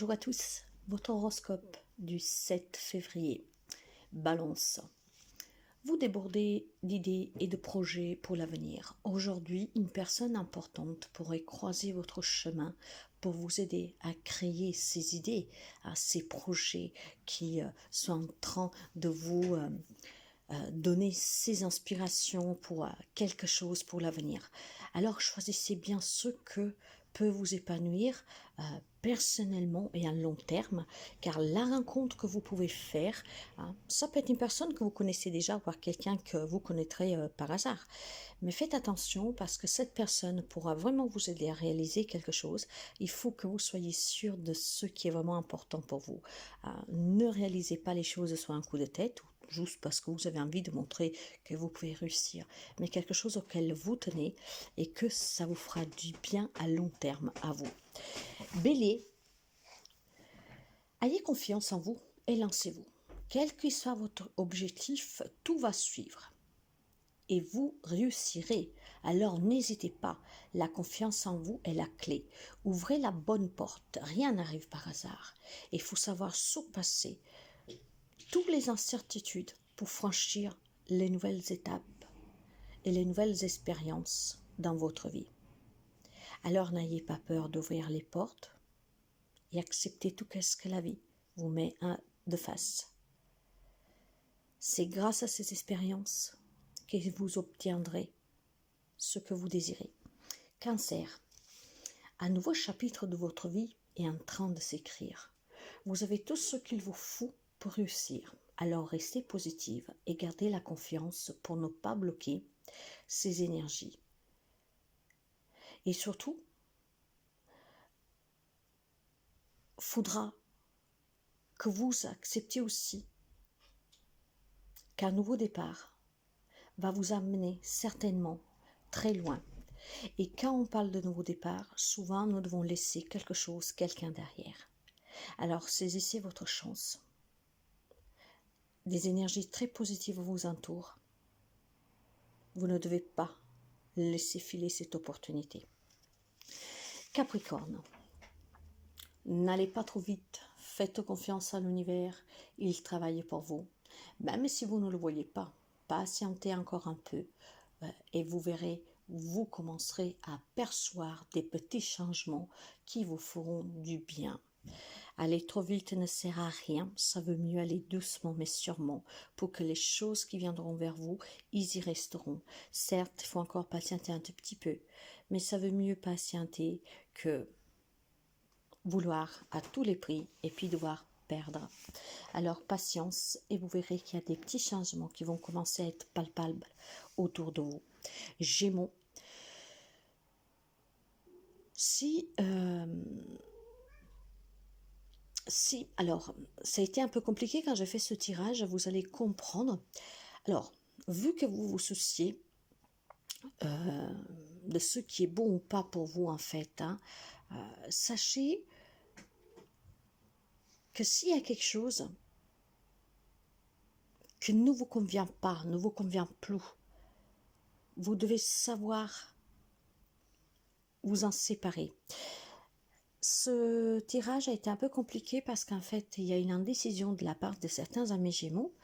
Bonjour à tous, votre horoscope du 7 février. Balance. Vous débordez d'idées et de projets pour l'avenir. Aujourd'hui, une personne importante pourrait croiser votre chemin pour vous aider à créer ces idées, ces projets qui sont en train de vous donner ces inspirations pour quelque chose pour l'avenir. Alors choisissez bien ce que peut vous épanouir personnellement et à long terme, car la rencontre que vous pouvez faire, ça peut être une personne que vous connaissez déjà ou quelqu'un que vous connaîtrez par hasard. Mais faites attention parce que cette personne pourra vraiment vous aider à réaliser quelque chose. Il faut que vous soyez sûr de ce qui est vraiment important pour vous. Ne réalisez pas les choses sur un coup de tête ou juste parce que vous avez envie de montrer que vous pouvez réussir, mais quelque chose auquel vous tenez et que ça vous fera du bien à long terme à vous. Bélier, ayez confiance en vous et lancez-vous. Quel que soit votre objectif, tout va suivre et vous réussirez. Alors n'hésitez pas, la confiance en vous est la clé. Ouvrez la bonne porte, rien n'arrive par hasard. Il faut savoir surpasser toutes les incertitudes pour franchir les nouvelles étapes et les nouvelles expériences dans votre vie. Alors n'ayez pas peur d'ouvrir les portes et acceptez tout ce que la vie vous met de face. C'est grâce à ces expériences que vous obtiendrez ce que vous désirez. Cancer, un nouveau chapitre de votre vie est en train de s'écrire. Vous avez tout ce qu'il vous faut pour réussir. Alors restez positive et gardez la confiance pour ne pas bloquer ces énergies. Et surtout, il faudra que vous acceptiez aussi qu'un nouveau départ va vous amener certainement très loin. Et quand on parle de nouveau départ, souvent nous devons laisser quelque chose, quelqu'un derrière. Alors saisissez votre chance. Des énergies très positives vous entourent. Vous ne devez pas laisser filer cette opportunité. Capricorne, n'allez pas trop vite. Faites confiance à l'univers. Il travaille pour vous. Même si vous ne le voyez pas, patientez encore un peu et vous verrez, vous commencerez à percevoir des petits changements qui vous feront du bien. Aller trop vite ne sert à rien, ça veut mieux aller doucement mais sûrement pour que les choses qui viendront vers vous, ils y resteront. Certes, il faut encore patienter un tout petit peu, mais ça veut mieux patienter que vouloir à tous les prix et puis devoir perdre. Alors patience et vous verrez qu'il y a des petits changements qui vont commencer à être palpables autour de vous. Gémeaux, alors, ça a été un peu compliqué quand j'ai fait ce tirage, vous allez comprendre. Alors, vu que vous vous souciez de ce qui est bon ou pas pour vous en fait, sachez que s'il y a quelque chose qui ne vous convient pas, ne vous convient plus, vous devez savoir vous en séparer. Ce tirage a été un peu compliqué parce qu'en fait, il y a une indécision de la part de certains amis Gémeaux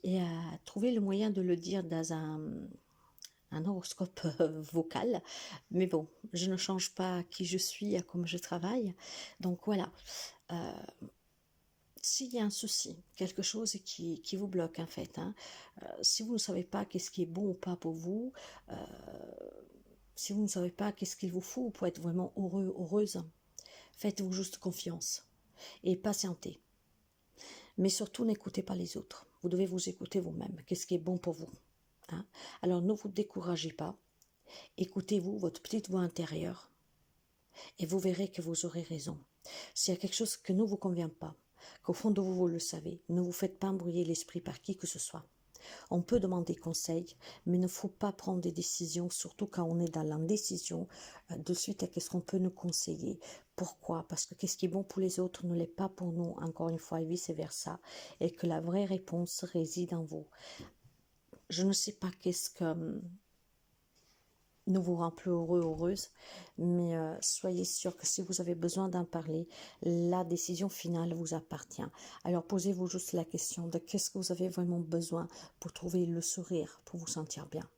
et à trouver le moyen de le dire dans un horoscope vocal. Mais bon, je ne change pas qui je suis, comme je travaille. Donc voilà. S'il y a un souci, quelque chose qui vous bloque en fait, si vous ne savez pas qu'est-ce qui est bon ou pas pour vous, si vous ne savez pas qu'est-ce qu'il vous faut pour être vraiment heureux, heureuse, faites-vous juste confiance et patientez. Mais surtout, n'écoutez pas les autres. Vous devez vous écouter vous-même. Qu'est-ce qui est bon pour vous? Alors, ne vous découragez pas. Écoutez-vous, votre petite voix intérieure, et vous verrez que vous aurez raison. S'il y a quelque chose qui ne vous convient pas, qu'au fond de vous, vous le savez, ne vous faites pas embrouiller l'esprit par qui que ce soit. On peut demander conseil, mais il ne faut pas prendre des décisions, surtout quand on est dans l'indécision, de suite à qu'est-ce qu'on peut nous conseiller. Pourquoi? Parce que qu'est-ce qui est bon pour les autres ne l'est pas pour nous, encore une fois, et vice-versa, et que la vraie réponse réside en vous. Je ne sais pas qu'est-ce que ne vous rend plus heureux, heureuse, mais soyez sûr que si vous avez besoin d'en parler, la décision finale vous appartient. Alors posez-vous juste la question de qu'est-ce que vous avez vraiment besoin pour trouver le sourire, pour vous sentir bien.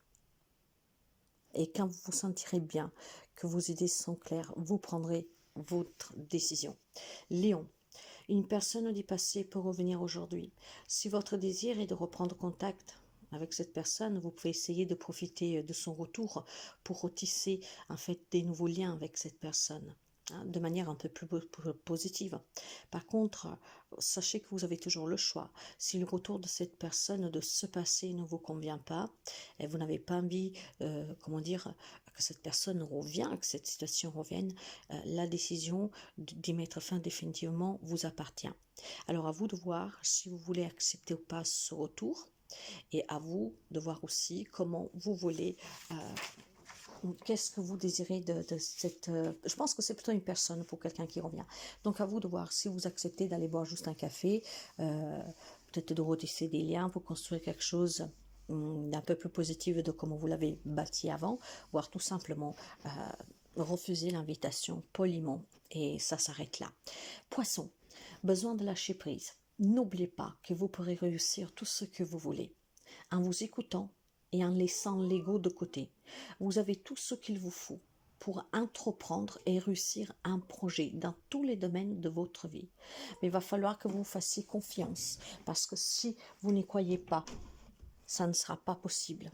Et quand vous vous sentirez bien, que vos idées sont claires, vous prendrez votre décision. Lion, une personne du passé peut revenir aujourd'hui. Si votre désir est de reprendre contact avec cette personne, vous pouvez essayer de profiter de son retour pour retisser en fait des nouveaux liens avec cette personne, hein, de manière un peu plus positive. Par contre, sachez que vous avez toujours le choix. Si le retour de cette personne de ce passé ne vous convient pas, et vous n'avez pas envie, comment dire, que cette personne revienne, que cette situation revienne, la décision d'y mettre fin définitivement vous appartient. Alors à vous de voir si vous voulez accepter ou pas ce retour, et à vous de voir aussi comment vous voulez, qu'est-ce que vous désirez de cette... je pense que c'est plutôt une personne pour quelqu'un qui revient. Donc à vous de voir si vous acceptez d'aller boire juste un café, peut-être de retisser des liens pour construire quelque chose d'un peu plus positif de comment vous l'avez bâti avant, voire tout simplement refuser l'invitation poliment, et ça s'arrête là. Poisson, besoin de lâcher prise. N'oubliez pas que vous pourrez réussir tout ce que vous voulez en vous écoutant et en laissant l'ego de côté. Vous avez tout ce qu'il vous faut pour entreprendre et réussir un projet dans tous les domaines de votre vie. Mais il va falloir que vous fassiez confiance, parce que si vous n'y croyez pas, ça ne sera pas possible.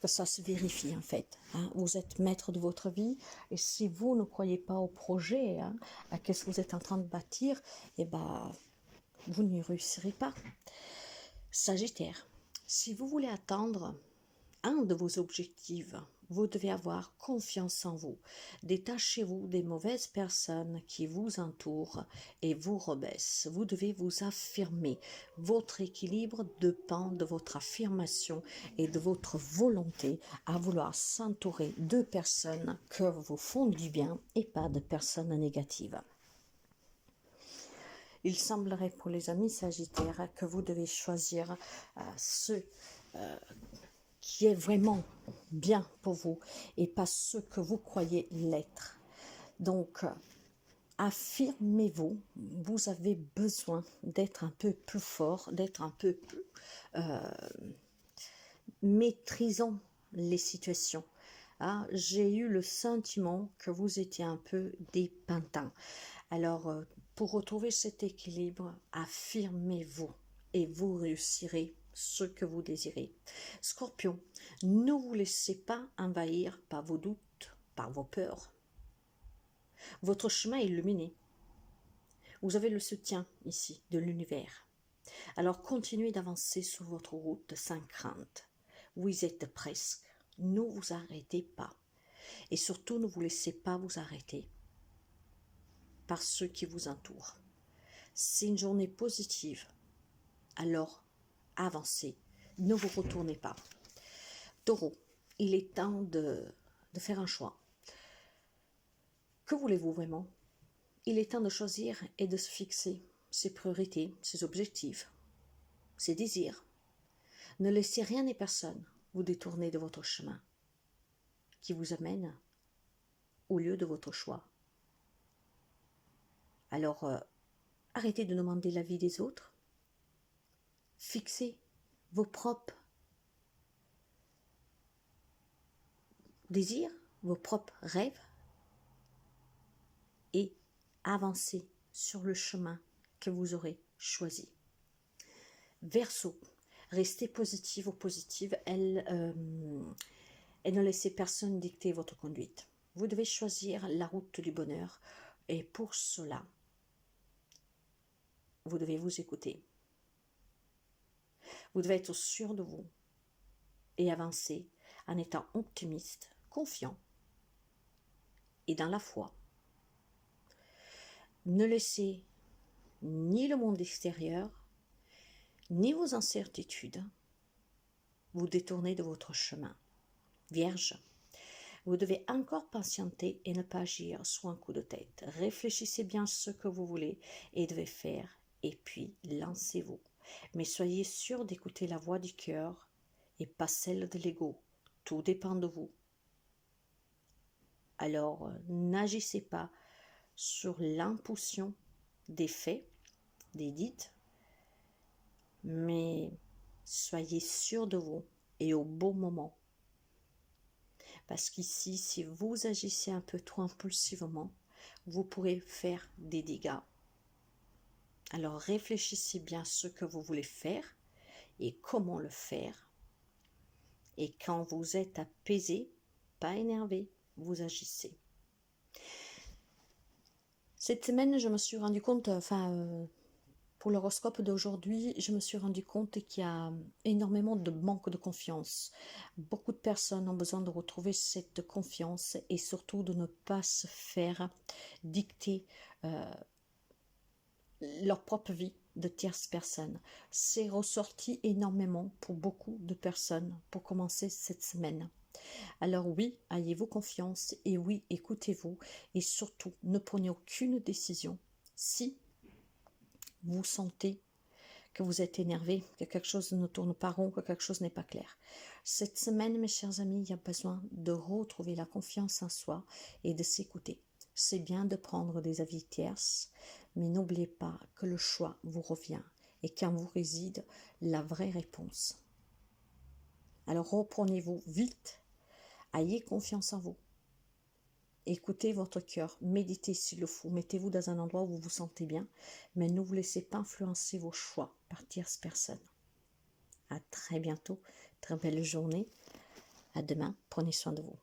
Que ça se vérifie en fait. Hein. Vous êtes maître de votre vie, et si vous ne croyez pas au projet, hein, à ce que vous êtes en train de bâtir, eh ben, vous n'y réussirez pas. Sagittaire, si vous voulez atteindre un de vos objectifs, vous devez avoir confiance en vous. Détachez-vous des mauvaises personnes qui vous entourent et vous rabaissent. Vous devez vous affirmer. Votre équilibre dépend de votre affirmation et de votre volonté à vouloir s'entourer de personnes qui vous font du bien et pas de personnes négatives. Il semblerait pour les amis sagittaires que vous devez choisir ceux qui est vraiment bien pour vous et pas ce que vous croyez l'être. Donc, affirmez-vous, vous avez besoin d'être un peu plus fort, d'être un peu plus maîtrisant les situations. Ah, j'ai eu le sentiment que vous étiez un peu des pantins. Alors, pour retrouver cet équilibre, affirmez-vous et vous réussirez ce que vous désirez. Scorpion, ne vous laissez pas envahir par vos doutes, par vos peurs. Votre chemin est illuminé. Vous avez le soutien ici de l'univers. Alors continuez d'avancer sur votre route sans crainte. Vous y êtes presque. Ne vous arrêtez pas. Et surtout, ne vous laissez pas vous arrêter par ceux qui vous entourent. C'est une journée positive. Alors, avancez. Ne vous retournez pas. Taureau, il est temps de faire un choix. Que voulez-vous vraiment? Il est temps de choisir et de se fixer ses priorités, ses objectifs, ses désirs. Ne laissez rien ni personne vous détourner de votre chemin qui vous amène au lieu de votre choix. Alors, arrêtez de demander l'avis des autres. Fixez vos propres désirs, vos propres rêves, et avancez sur le chemin que vous aurez choisi. Verseau, restez positive ou positive, et ne laissez personne dicter votre conduite. Vous devez choisir la route du bonheur, et pour cela, vous devez vous écouter. Vous devez être sûr de vous et avancer en étant optimiste, confiant et dans la foi. Ne laissez ni le monde extérieur, ni vos incertitudes vous détourner de votre chemin. Vierge, vous devez encore patienter et ne pas agir sur un coup de tête. Réfléchissez bien à ce que vous voulez et devez faire, et puis lancez-vous. Mais soyez sûr d'écouter la voix du cœur et pas celle de l'ego. Tout dépend de vous. Alors, n'agissez pas sur l'impulsion des faits, des dites, mais soyez sûr de vous et au bon moment. Parce qu'ici, si vous agissez un peu trop impulsivement, vous pourrez faire des dégâts. Alors réfléchissez bien ce que vous voulez faire et comment le faire. Et quand vous êtes apaisé, pas énervé, vous agissez. Cette semaine, je me suis rendu compte, pour l'horoscope d'aujourd'hui, je me suis rendu compte qu'il y a énormément de manque de confiance. Beaucoup de personnes ont besoin de retrouver cette confiance et surtout de ne pas se faire dicter leur propre vie de tierces personnes. C'est ressorti énormément pour beaucoup de personnes pour commencer cette semaine. Alors oui, ayez-vous confiance et oui, écoutez-vous et surtout ne prenez aucune décision si vous sentez que vous êtes énervé, que quelque chose ne tourne pas rond, que quelque chose n'est pas clair. Cette semaine, mes chers amis, il y a besoin de retrouver la confiance en soi et de s'écouter. C'est bien de prendre des avis tierces, mais n'oubliez pas que le choix vous revient et qu'en vous réside la vraie réponse. Alors reprenez-vous vite, ayez confiance en vous. Écoutez votre cœur, méditez s'il le faut, mettez-vous dans un endroit où vous vous sentez bien, mais ne vous laissez pas influencer vos choix par tierces personnes. À très bientôt, très belle journée, à demain, prenez soin de vous.